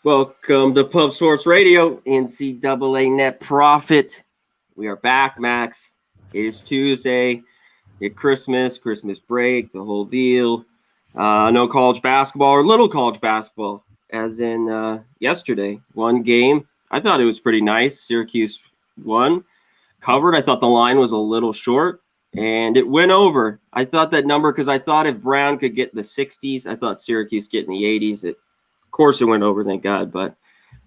Welcome to Pub Sports Radio, NCAA Net Profit. We are back, Max. It is Tuesday. It's Christmas break, the whole deal. No college basketball or little college basketball, as in yesterday. One game. I thought it was pretty nice. Syracuse won, covered. I thought the line was a little short, and it went over. I thought that number because I thought if Brown could get in the 60s, I thought Syracuse get in the 80s. Of course, it went over, thank God. But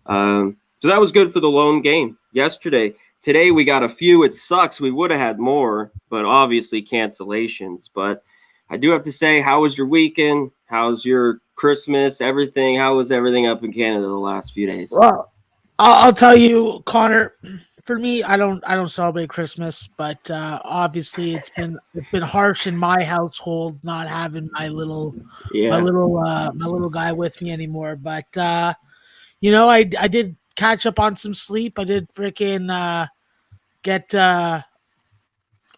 so that was good for the lone game yesterday. Today we got a few. It sucks. We would have had more, but obviously cancellations. But I do have to say, how was your weekend? How's your Christmas? Everything? How was everything up in Canada the last few days? Well, I'll tell you, Connor. For me, I don't celebrate Christmas, but obviously it's been harsh in my household not having my little my Yeah. little my little guy with me anymore. But I did catch up on some sleep. I did freaking get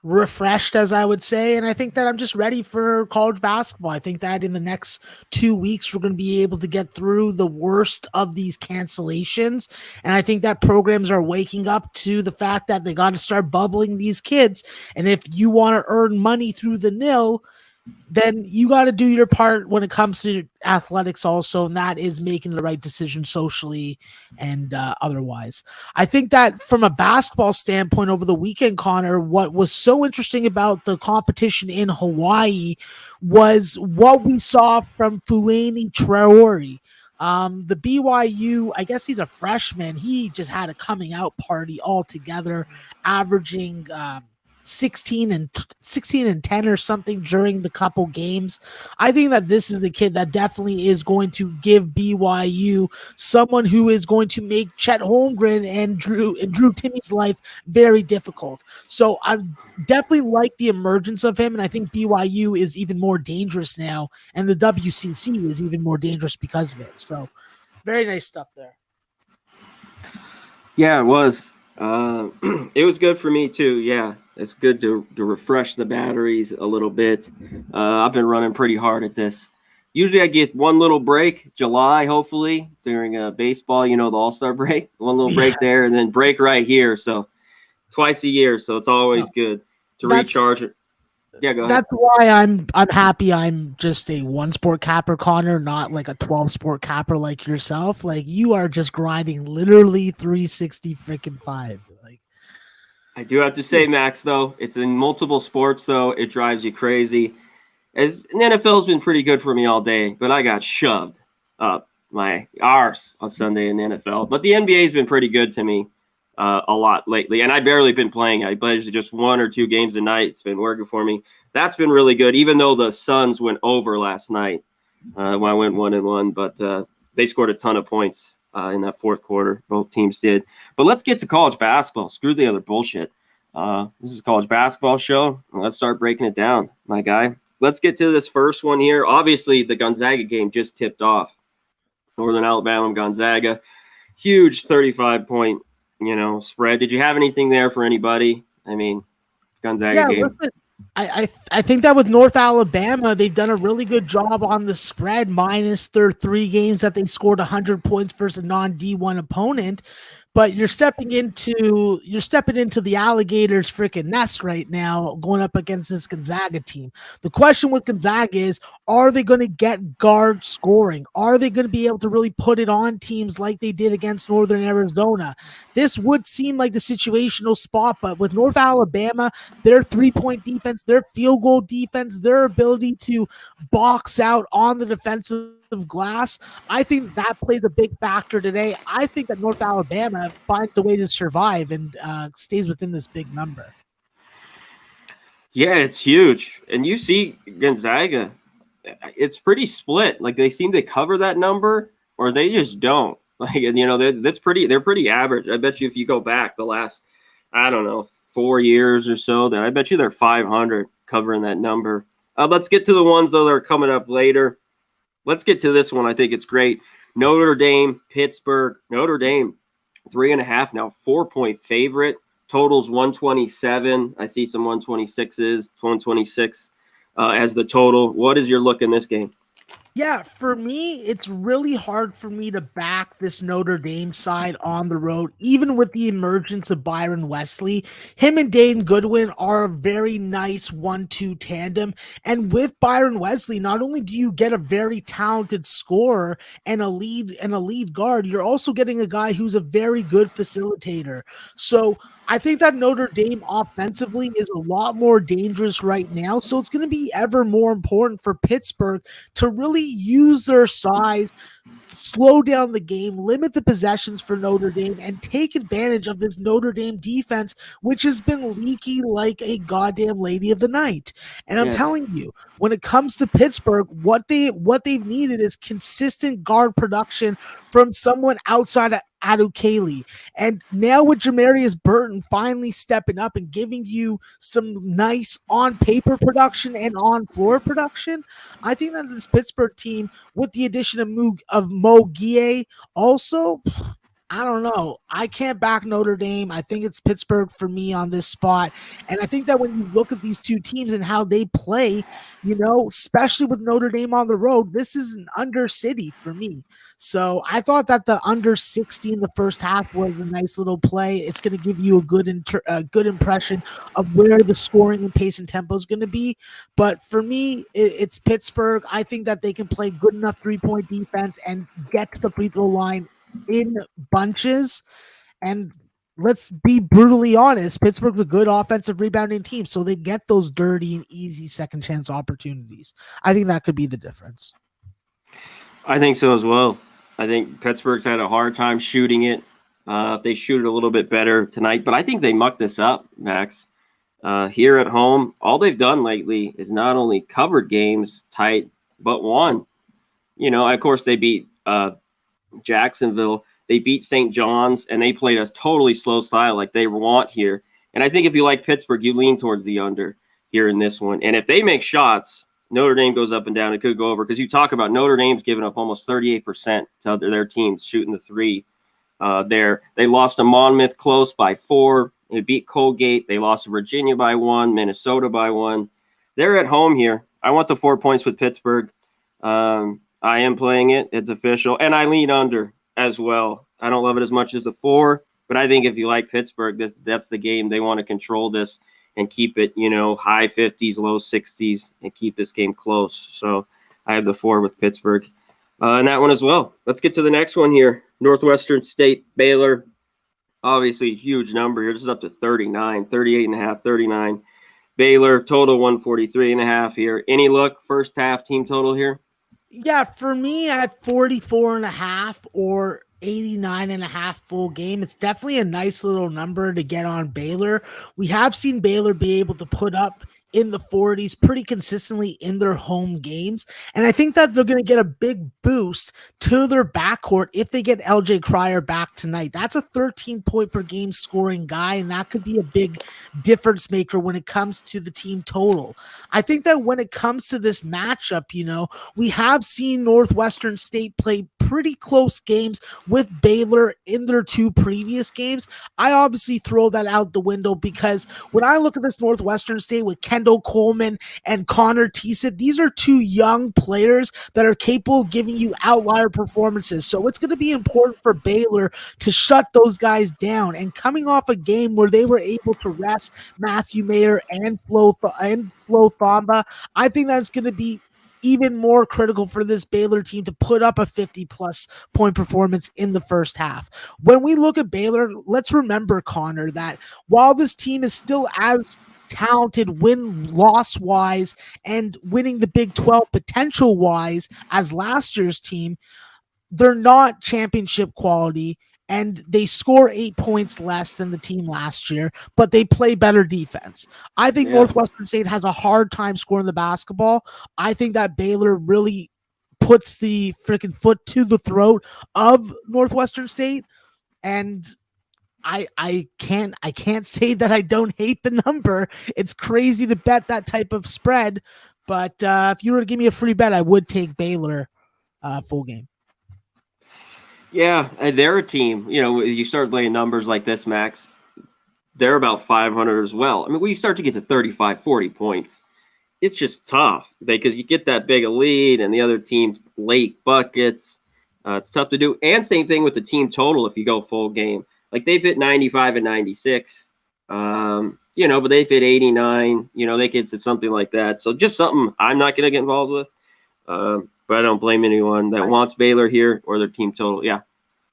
refreshed, as I would say. And I think that I'm just ready for college basketball. I think that in the next 2 weeks, we're going to be able to get through the worst of these cancellations. And I think that programs are waking up to the fact that they got to start bubbling these kids. And if you want to earn money through the nil, then you got to do your part when it comes to athletics also, and that is making the right decision socially and otherwise. I think that from a basketball standpoint over the weekend, Connor, what was so interesting about the competition in Hawaii was what we saw from Fueni Traore. The BYU, I guess he's a freshman. He just had a coming out party altogether, averaging 16 and 10 or something during the couple games. I think that this is the kid that definitely is going to give BYU someone who is going to make Chet Holmgren and Drew Timmy's life very difficult. So I definitely like the emergence of him, and I think BYU is even more dangerous now, and the WCC is even more dangerous because of it. So very nice stuff there. Yeah, it was. It was good for me too. Yeah, it's good to refresh the batteries a little bit. I've been running pretty hard at this. Usually I get one little break, July, hopefully, during baseball, the All-Star break, one little Yeah, break there, and then break right here. So twice a year. So it's always no, good to that's recharge it. Yeah, go ahead. that's why I'm happy I'm just a one sport capper, Connor, not like a 12 sport capper like yourself. Like you are just grinding literally 360 freaking five. Like I do have to say, Max, though, it's in multiple sports, though. It drives you crazy. As the NFL's been pretty good for me all day, but I got shoved up my arse on Sunday in the NFL. But the NBA's been pretty good to me a lot lately, and I barely been playing. I played just one or two games a night. It's been working for me. That's been really good, even though the Suns went over last night when I went 1-1. But they scored a ton of points in that fourth quarter. Both teams did. But let's get to college basketball. Screw the other bullshit. This is a college basketball show. Let's start breaking it down, my guy. Let's get to this first one here. Obviously, the Gonzaga game just tipped off. Northern Alabama, Gonzaga. Huge 35-point, spread. Did you have anything there for anybody? I mean, Gonzaga yeah, game. listen, I think that with North Alabama, they've done a really good job on the spread, minus their 3 games that they scored 100 points versus a non D1 opponent. But you're stepping into the alligators freaking nest right now, going up against this Gonzaga team. The question with Gonzaga is, are they going to get guard scoring? Are they going to be able to really put it on teams like they did against Northern Arizona? This would seem like the situational spot, but with North Alabama, their 3-point defense, their field goal defense, their ability to box out on the defensive glass, I think that plays a big factor today. I think that North Alabama finds a way to survive and stays within this big number. Yeah, it's huge. And you see Gonzaga, it's pretty split. Like they seem to cover that number or they just don't. Like, they're pretty average. I bet you if you go back the last, I don't know, 4 years or so, then I bet you they're 500 covering that number. Let's get to the ones, though, that are coming up later. Let's get to this one. I think it's great. Notre Dame, Pittsburgh. Notre Dame, 3.5 now, 4-point favorite. Totals 127. I see some 126s, 126 as the total. What is your look in this game? Yeah, for me, it's really hard for me to back this Notre Dame side on the road, even with the emergence of Byron Wesley. Him and Dane Goodwin are a very nice 1-2 tandem. And with Byron Wesley, not only do you get a very talented scorer and a lead guard, you're also getting a guy who's a very good facilitator. So I think that Notre Dame offensively is a lot more dangerous right now. So it's going to be ever more important for Pittsburgh to really use their size, slow down the game, limit the possessions for Notre Dame, and take advantage of this Notre Dame defense, which has been leaky like a goddamn lady of the night. And I'm Yes. telling you, when it comes to Pittsburgh, what they've needed is consistent guard production from someone outside of Adukeli. And now with Jamarius Burton finally stepping up and giving you some nice on paper production and on floor production, I think that this Pittsburgh team, with the addition of Mo Guie, also, I don't know. I can't back Notre Dame. I think it's Pittsburgh for me on this spot. And I think that when you look at these two teams and how they play, especially with Notre Dame on the road, this is an under city for me. So I thought that the under 60 in the first half was a nice little play. It's going to give you a good impression of where the scoring and pace and tempo is going to be. But for me, it's Pittsburgh. I think that they can play good enough 3-point defense and get to the free throw line in bunches. And let's be brutally honest, Pittsburgh's a good offensive rebounding team, so they get those dirty and easy second chance opportunities. I think that could be the difference. I think so as well. I think Pittsburgh's had a hard time shooting it. If they shoot it a little bit better tonight, but I think they mucked this up, Max. Here at home, all they've done lately is not only covered games tight, but won. Of course, they beat Jacksonville. They beat St. John's, and they played a totally slow style like they want here. And I think if you like Pittsburgh, you lean towards the under here in this one. And if they make shots, Notre Dame goes up and down. It could go over because you talk about Notre Dame's giving up almost 38% to their teams shooting the three. They lost to Monmouth close by 4. They beat Colgate. They lost to Virginia by 1, Minnesota by 1. They're at home here. I want the 4 points with Pittsburgh. I am playing it. It's official. And I lean under as well. I don't love it as much as the 4, but I think if you like Pittsburgh, that's the game. They want to control this and keep it, high 50s, low 60s, and keep this game close. So I have the 4 with Pittsburgh in that one as well. Let's get to the next one here. Northwestern State, Baylor. Obviously, a huge number here. This is up to 39, 38.5, 39. Baylor, total 143.5 here. Any look, first half team total here? Yeah, for me at 44.5 or 89.5 full game, it's definitely a nice little number to get on Baylor. We have seen Baylor be able to put up in the 40s pretty consistently in their home games. And I think that they're going to get a big boost to their backcourt if they get LJ Cryer back tonight. That's a 13 point per game scoring guy, and that could be a big difference maker when it comes to the team total. I think that when it comes to this matchup, we have seen Northwestern State play pretty close games with Baylor in their 2 previous games. I obviously throw that out the window because when I look at this Northwestern State with Kendall Coleman and Conor Teasit, these are 2 young players that are capable of giving you outlier performances. So it's going to be important for Baylor to shut those guys down. And coming off a game where they were able to rest Matthew Mayer and Flo Thamba, I think that's going to be even more critical for this Baylor team to put up a 50-plus point performance in the first half. When we look at Baylor, let's remember, Conor, that while this team is still as talented win-loss wise and winning the Big 12 potential wise as last year's team, they're not championship quality, and they score 8 points less than the team last year, but they play better defense. I think Northwestern State has a hard time scoring the basketball. I think that Baylor really puts the freaking foot to the throat of Northwestern State, and I can't say that I don't hate the number. It's crazy to bet that type of spread, but if you were to give me a free bet, I would take Baylor full game. Yeah, and they're a team. You start laying numbers like this, Max, they're about 500 as well. I mean, when you start to get to 35, 40 points, it's just tough because you get that big a lead and the other team's late buckets. It's tough to do. And same thing with the team total if you go full game. Like they've hit 95 and 96, but they've hit 89. They could hit something like that. So just something I'm not going to get involved with. But I don't blame anyone that wants Baylor here or their team total. Yeah.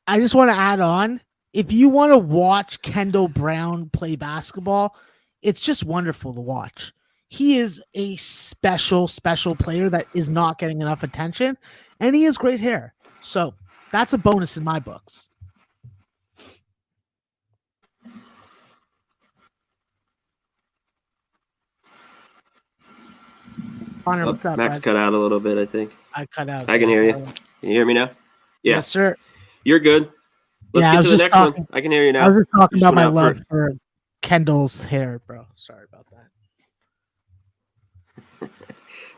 I just want to add on, if you want to watch Kendall Brown play basketball, it's just wonderful to watch. He is a special player that is not getting enough attention, and he has great hair. So that's a bonus in my books. Conor, what's up, Max cut out a little bit, I think. I cut out. I can hear you. Can you hear me now? Yeah. Yes, sir. You're good. Let's get to the next one. I can hear you now. I was just talking about my love for Kendall's hair, bro. Sorry about that.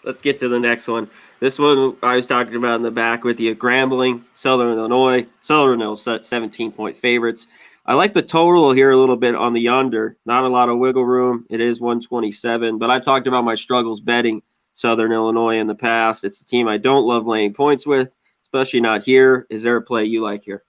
Let's get to the next one. This one I was talking about in the back with you. Grambling, Southern Illinois. Southern Illinois 17-point favorites. I like the total here a little bit on the under. Not a lot of wiggle room. It is 127, but I talked about my struggles betting Southern Illinois in the past. It's a team I don't love laying points with, especially not here. Is there a play you like here?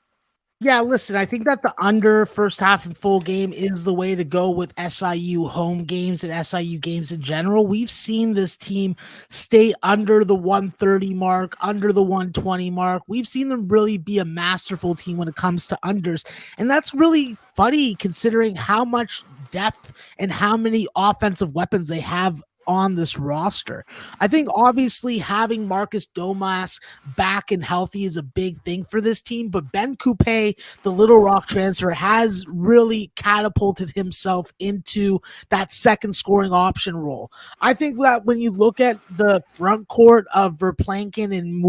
Yeah, listen, I think that the under first half and full game is the way to go with SIU home games and SIU games in general. We've seen this team stay under the 130 mark, under the 120 mark. We've seen them really be a masterful team when it comes to unders. And that's really funny considering how much depth and how many offensive weapons they have on this roster. I think obviously having Marcus Domas back and healthy is a big thing for this team, but Ben Coupe, the Little Rock transfer, has really catapulted himself into that second scoring option role. I think that when you look at the front court of Verplanken and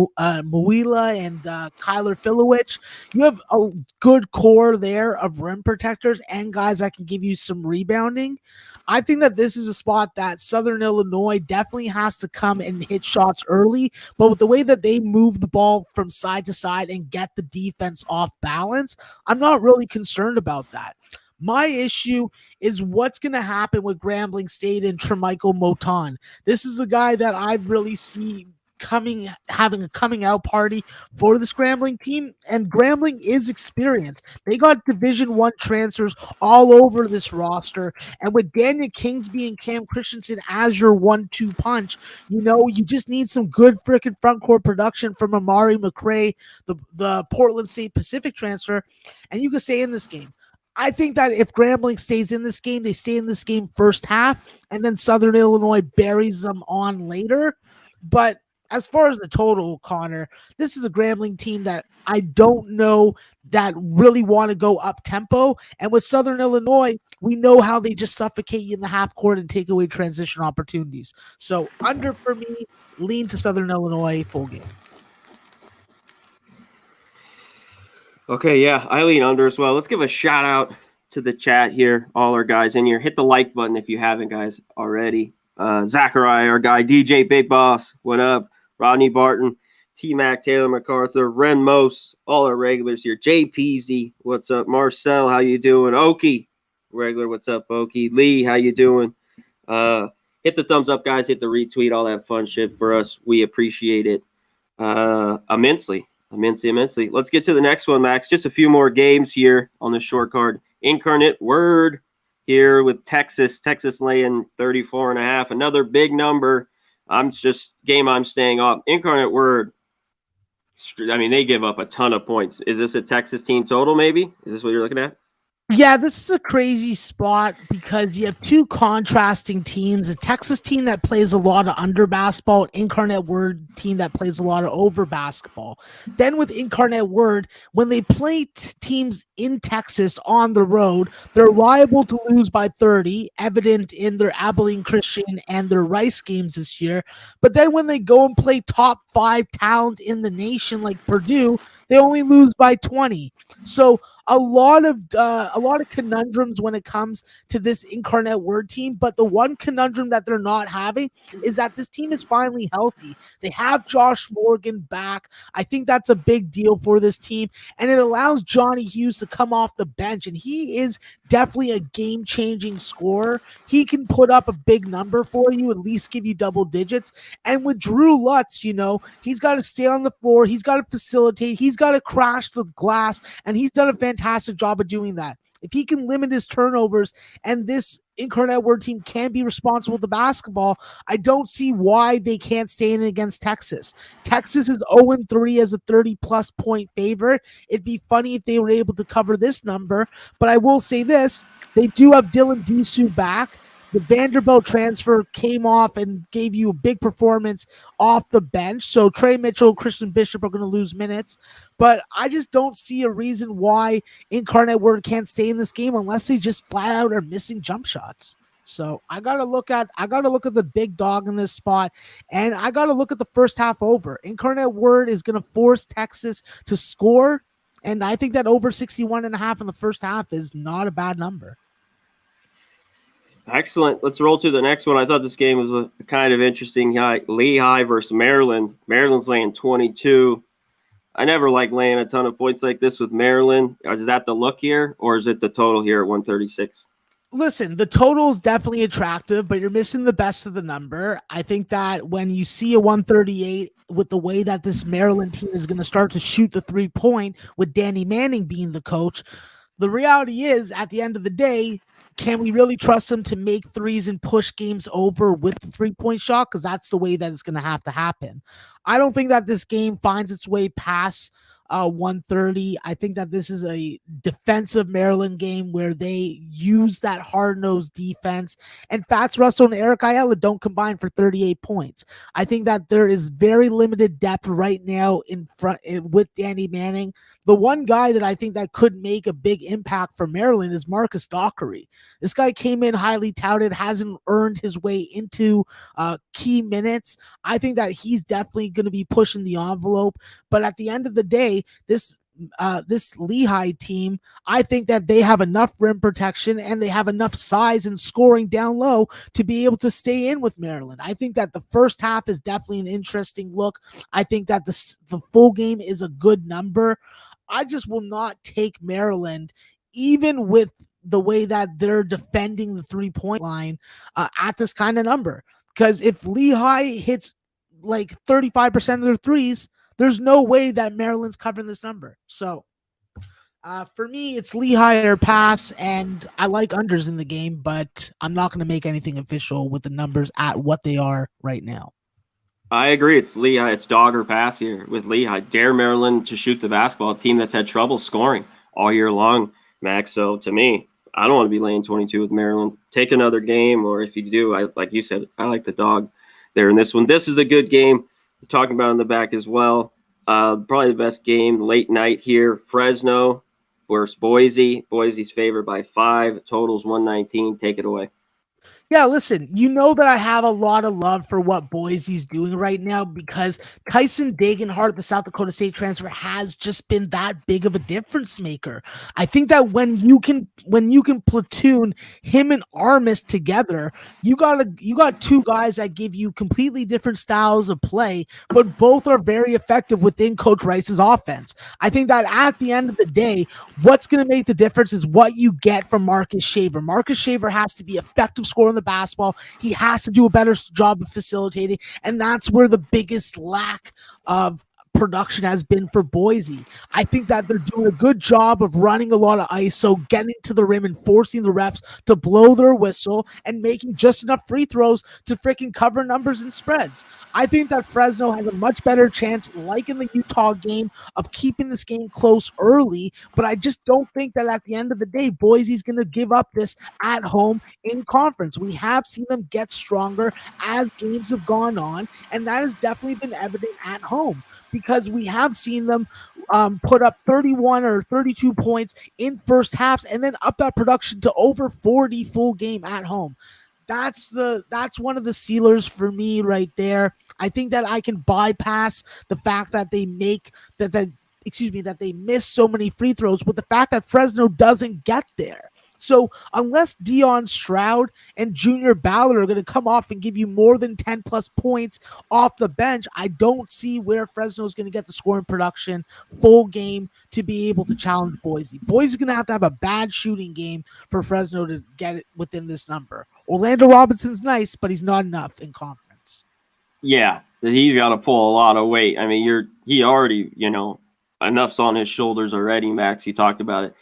Muila and Kyler Filowich, you have a good core there of rim protectors and guys that can give you some rebounding. I think that this is a spot that Southern Illinois definitely has to come and hit shots early, but with the way that they move the ball from side to side and get the defense off balance, I'm not really concerned about that. My issue is what's going to happen with Grambling State and Tremichael Moton. This is the guy that I really see having a coming out party for the Grambling team, and Grambling is experienced. They got Division I transfers all over this roster, and with Daniel Kingsby and Cam Christensen as your 1-2 punch, you just need some good freaking front court production from Amari McRae, the Portland State Pacific transfer, and you can stay in this game. I think that if Grambling stays in this game, they stay in this game first half, and then Southern Illinois buries them on later. But as far as the total, Connor, this is a Grambling team that I don't know that really want to go up tempo. And with Southern Illinois, we know how they just suffocate you in the half court and take away transition opportunities. So under for me, lean to Southern Illinois full game. Okay, yeah, I lean under as well. Let's give a shout out to the chat here, all our guys in here. Hit the like button if you haven't, guys, already. Zachariah, our guy, DJ Big Boss, what up? Rodney Barton, T-Mac, Taylor MacArthur, Ren Mose, all our regulars here. Jay Peasy, what's up? Marcel, how you doing? Okie, regular, what's up, Okie? Lee, how you doing? Hit the thumbs up, guys. Hit the retweet, all that fun shit for us. We appreciate it immensely. Let's get to the next one, Max. Just a few more games here on the short card. Incarnate Word here with Texas laying 34.5. Another big number. I'm staying off. Incarnate Word. I mean, they give up a ton of points. Is this a Texas team total, maybe? Is this what you're looking at? Yeah, this is a crazy spot because you have two contrasting teams. A Texas team that plays a lot of under basketball, an Incarnate Word team that plays a lot of over basketball. Then with Incarnate Word, when they play teams in Texas on the road, they're liable to lose by 30, evident in their Abilene Christian and their Rice games this year. But then when they go and play top 5 talent in the nation like Purdue, They only lose by 20. So a lot of conundrums when it comes to this Incarnate Word team. But the one conundrum that they're not having is that this team is finally healthy. They have Josh Morgan back. I think that's a big deal for this team, and it allows Johnny Hughes to come off the bench, and he is definitely a game-changing scorer. He can put up a big number for you, at least give you double digits. And with Drew Lutz, he's got to stay on the floor. He's got to facilitate. He's got to crash the glass, and he's done a fantastic job of doing that. If he can limit his turnovers and this Incarnate Word team can be responsible with the basketball, I don't see why they can't stay in against Texas. Texas is 0-3 as a 30-plus point favorite. It'd be funny if they were able to cover this number, but I will say this. They do have Dylan Disu back. The Vanderbilt transfer came off and gave you a big performance off the bench. So Trey Mitchell, Christian Bishop are going to lose minutes. But I just don't see a reason why Incarnate Word can't stay in this game unless they just flat out are missing jump shots. So I gotta look at the big dog in this spot, and I gotta look at the first half over. Incarnate Word is gonna force Texas to score, and I think that over 61.5 in the first half is not a bad number. Excellent. Let's roll to the next one. I thought this game was a kind of interesting. Lehigh versus Maryland. Maryland's laying 22. I never like laying a ton of points like this with Maryland. Is that the look here, or is it the total here at 136? Listen, the total is definitely attractive, but you're missing the best of the number. I think that when you see a 138 with the way that this Maryland team is going to start to shoot the 3-point with Danny Manning being the coach, the reality is at the end of the day, can we really trust them to make threes and push games over with the 3-point shot? Because that's the way that it's going to have to happen. I don't think that this game finds its way past 130. I think that this is a defensive Maryland game where they use that hard-nosed defense. And Fats Russell and Eric Ayala don't combine for 38 points. I think that there is very limited depth right now in front with Danny Manning. The one guy that I think that could make a big impact for Maryland is Marcus Dockery. This guy came in highly touted, hasn't earned his way into key minutes. I think that he's definitely going to be pushing the envelope. But at the end of the day, this Lehigh team, I think that they have enough rim protection and they have enough size and scoring down low to be able to stay in with Maryland. I think that the first half is definitely an interesting look. I think that the full game is a good number. I just will not take Maryland, even with the way that they're defending the 3-point line at this kind of number. Because if Lehigh hits like 35% of their threes, there's no way that Maryland's covering this number. So for me, it's Lehigh or pass, and I like unders in the game, but I'm not going to make anything official with the numbers at what they are right now. I agree. It's Lehigh. It's dog or pass here with Lehigh. Dare Maryland to shoot the basketball, a team that's had trouble scoring all year long, Max. So to me, I don't want to be laying 22 with Maryland. Take another game, or if you do, like you said, I like the dog there in this one. This is a good game. We're talking about in the back as well. Probably the best game late night here. Fresno versus Boise. Boise's favored by 5. Totals 119. Take it away. Yeah, listen, you know that I have a lot of love for what Boise's doing right now because Tyson Dagenhart, the South Dakota State transfer, has just been that big of a difference maker. I think that when you can platoon him and Armis together, you got two guys that give you completely different styles of play, but both are very effective within Coach Rice's offense. I think that at the end of the day, what's going to make the difference is what you get from Marcus Shaver. Marcus Shaver has to be effective scorer in the basketball. He has to do a better job of facilitating, and that's where the biggest lack of production has been for Boise. I think that they're doing a good job of running a lot of ISO, getting to the rim and forcing the refs to blow their whistle and making just enough free throws to freaking cover numbers and spreads. I think that Fresno has a much better chance, like in the Utah game, of keeping this game close early, but I just don't think that at the end of the day, Boise's going to give up this at home in conference. We have seen them get stronger as games have gone on, and that has definitely been evident at home, because we have seen them put up 31 or 32 points in first halves and then up that production to over 40 full game at home. That's one of the sealers for me right there. I think that I can bypass the fact that they make that that they miss so many free throws with the fact that Fresno doesn't get there. So unless Dion Stroud and Junior Ballard are going to come off and give you more than 10 plus points off the bench, I don't see where Fresno is going to get the scoring production full game to be able to challenge Boise. Boise's going to have a bad shooting game for Fresno to get it within this number. Orlando Robinson's nice, but he's not enough in conference. Yeah, he's got to pull a lot of weight. I mean, he already, enough's on his shoulders already, Max. You talked about it.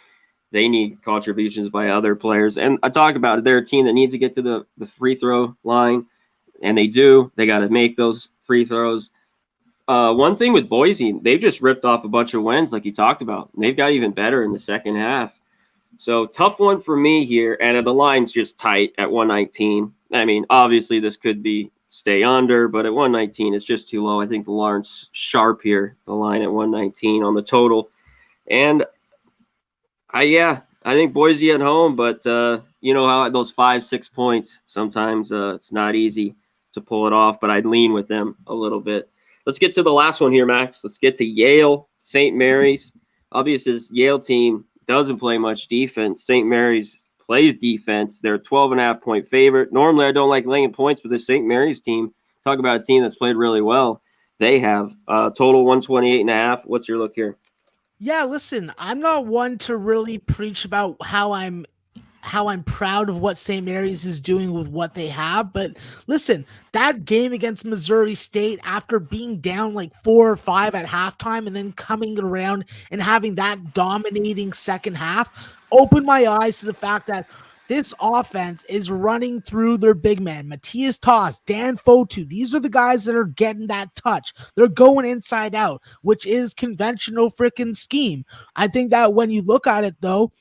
They need contributions by other players. And I talk about it. They're a team that needs to get to the free throw line, and they do. They got to make those free throws. One thing with Boise, they've just ripped off a bunch of wins like you talked about. They've got even better in the second half. So tough one for me here, and the line's just tight at 119. I mean, obviously this could be stay under, but at 119 it's just too low. I think the line's sharp here, the line at 119 on the total. And I think Boise at home, but you know how those 5-6 points, sometimes it's not easy to pull it off, but I'd lean with them a little bit. Let's get to the last one here, Max. Let's get to Yale, St. Mary's. Obviously, this Yale team doesn't play much defense. St. Mary's plays defense. They're a 12.5-point favorite. Normally, I don't like laying points, but the St. Mary's team, talk about a team that's played really well. They have total 128.5. What's your look here? Yeah, listen, I'm not one to really preach about how I'm proud of what St. Mary's is doing with what they have. But listen, that game against Missouri State, after being down like 4 or 5 at halftime and then coming around and having that dominating second half, opened my eyes to the fact that this offense is running through their big man. Matthias Toss, Dan Fotu. These are the guys that are getting that touch. They're going inside out, which is conventional freaking scheme. I think that when you look at it, though,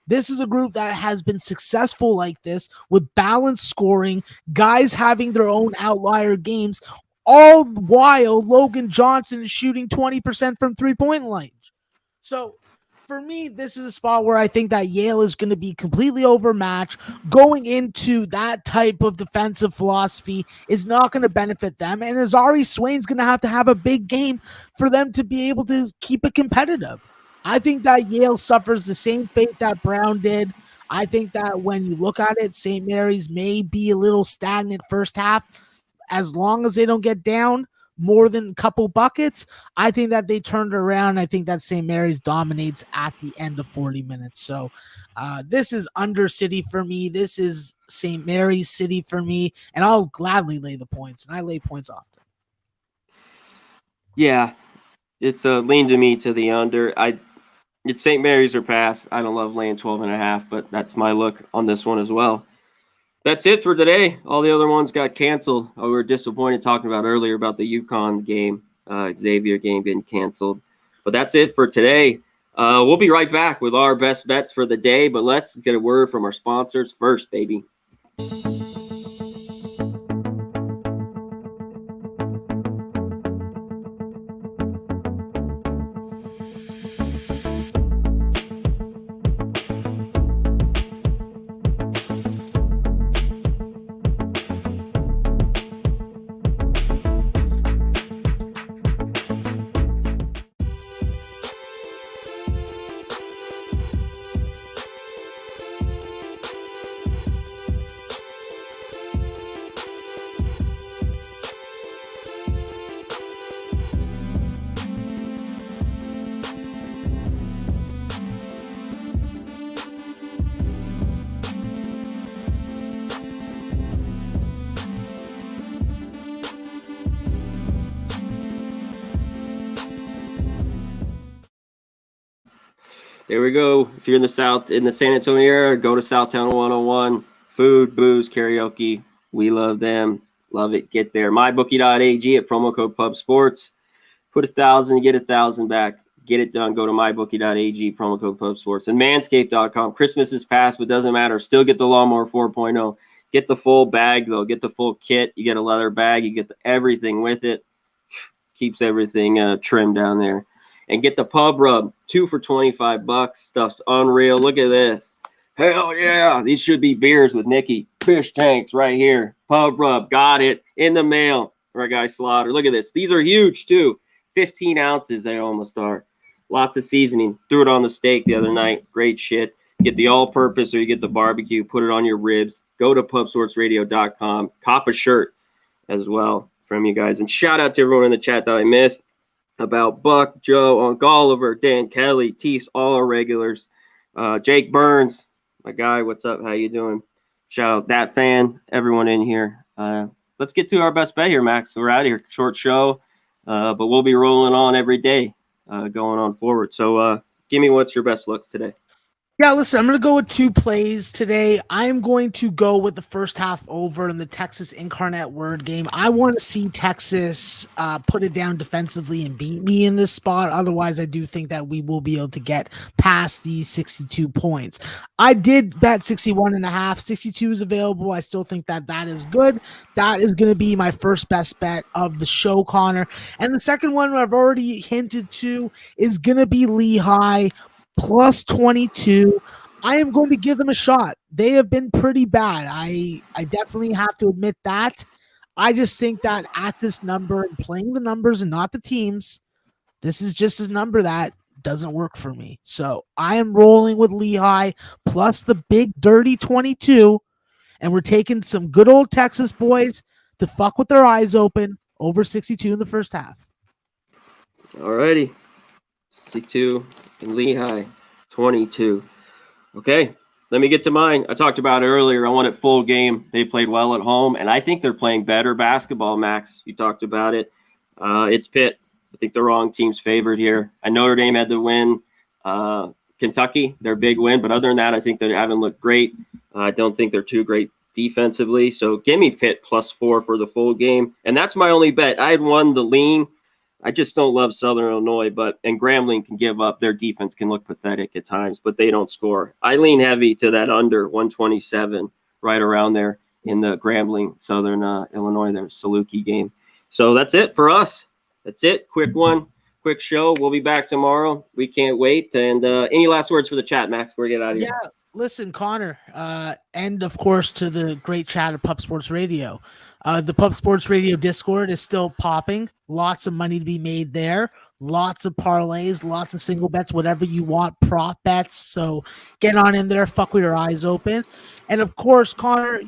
this is a group that has been successful like this with balanced scoring, guys having their own outlier games, all while Logan Johnson is shooting 20% from three-point line. So for me, this is a spot where I think that Yale is going to be completely overmatched. Going into that type of defensive philosophy is not going to benefit them. And Azari Swain's going to have a big game for them to be able to keep it competitive. I think that Yale suffers the same fate that Brown did. I think that when you look at it, St. Mary's may be a little stagnant first half. As long as they don't get down more than a couple buckets, I think that they turned around. I think that St. Mary's dominates at the end of 40 minutes. So this is under City for me. This is St. Mary's City for me, and I'll gladly lay the points, and I lay points often. Yeah, it's a lean to me to the under. It's St. Mary's or pass. I don't love laying 12.5, but that's my look on this one as well. That's it for today. All the other ones got canceled. We were disappointed talking about earlier about the UConn game, Xavier game getting canceled. But that's it for today. We'll be right back with our best bets for the day, but let's get a word from our sponsors first, baby. There we go. If you're in the South, in the San Antonio area, go to Southtown 101. Food, booze, karaoke. We love them. Love it. Get there. MyBookie.ag at promo code PubSports. Put 1,000, get 1,000 back. Get it done. Go to MyBookie.ag, promo code PubSports. And Manscaped.com. Christmas is past, but doesn't matter. Still get the Lawnmower 4.0. Get the full bag, though. Get the full kit. You get a leather bag. You get everything with it. Keeps everything trimmed down there. And get the Pub Rub, 2 for $25. Stuff's unreal. Look at this. Hell yeah. These should be beers with Nikki. Fish tanks right here. Pub Rub. Got it. In the mail for our guy Slaughter. Look at this. These are huge too. 15 ounces they almost are. Lots of seasoning. Threw it on the steak the other night. Great shit. Get the all-purpose or you get the barbecue. Put it on your ribs. Go to pubsportsradio.com. Cop a shirt as well from you guys. And shout out to everyone in the chat that I missed about Buck, Joe, Uncle Oliver, Dan Kelly, Tease, all our regulars. Jake Burns, my guy. What's up? How you doing? Shout out that fan. Everyone in here. Let's get to our best bet here, Max. We're out of here. Short show, but we'll be rolling on every day going on forward. So give me what's your best looks today. Yeah, listen, I'm going to go with 2 plays today. I'm going to go with the first half over in the Texas Incarnate Word game. I want to see Texas put it down defensively and beat me in this spot. Otherwise, I do think that we will be able to get past these 62 points. I did bet 61.5. 62 is available. I still think that that is good. That is going to be my first best bet of the show, Connor. And the second one I've already hinted to is going to be Lehigh plus 22. I am going to give them a shot. They have been pretty bad. I definitely have to admit that. I just think that at this number and playing the numbers and not the teams, this is just a number that doesn't work for me. So I am rolling with Lehigh plus the big dirty 22, and we're taking some good old Texas boys to fuck with their eyes open over 62 in the first half. All righty. 62 and Lehigh 22. Okay, let me get to mine. I talked about it earlier. I want it full game. They played well at home, and I think they're playing better basketball, Max. You talked about it. It's Pitt. I think the wrong team's favored here. I know Notre Dame had to win Kentucky, their big win, but other than that, I think they haven't looked great. I don't think they're too great defensively. So give me Pitt +4 for the full game, and that's my only bet. I had won the lean. I just don't love Southern Illinois, and Grambling can give up. Their defense can look pathetic at times, but they don't score. I lean heavy to that under 127, right around there in the Grambling, Southern Illinois, their Saluki game. So that's it for us. That's it. Quick one, quick show. We'll be back tomorrow. We can't wait. And any last words for the chat, Max, before we get out of here? Yeah, listen, Connor, and of course to the great chat of Pup Sports Radio. The Pup Sports Radio Discord is still popping. Lots of money to be made there. Lots of parlays, lots of single bets, whatever you want, prop bets. So get on in there, fuck with your eyes open. And of course, Connor,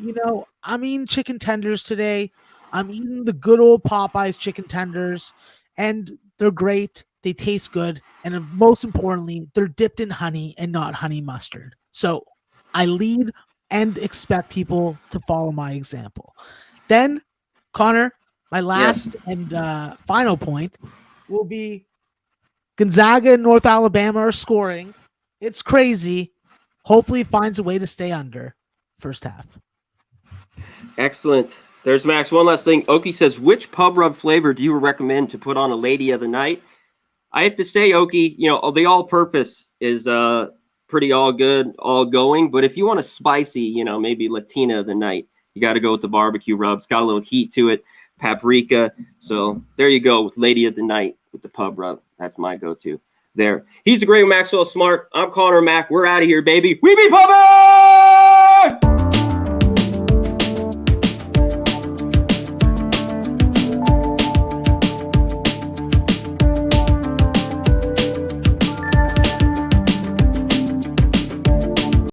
I'm eating chicken tenders today. I'm eating the good old Popeyes chicken tenders, and they're great. They taste good. And most importantly, they're dipped in honey and not honey mustard. So I lead and expect people to follow my example. Then, Connor, my last and final point will be Gonzaga and North Alabama are scoring. It's crazy. Hopefully it finds a way to stay under first half. Excellent. There's Max. One last thing. Oki says, which pub rub flavor do you recommend to put on a lady of the night? I have to say, Oki, the all-purpose is pretty all good, all going. But if you want a spicy, maybe Latina of the night, you got to go with the barbecue rub. It's got a little heat to it, paprika. So there you go with Lady of the Night with the pub rub. That's my go-to there. He's the great Maxwell Smart. I'm Conor Mack. We're out of here, baby. We be pubbing!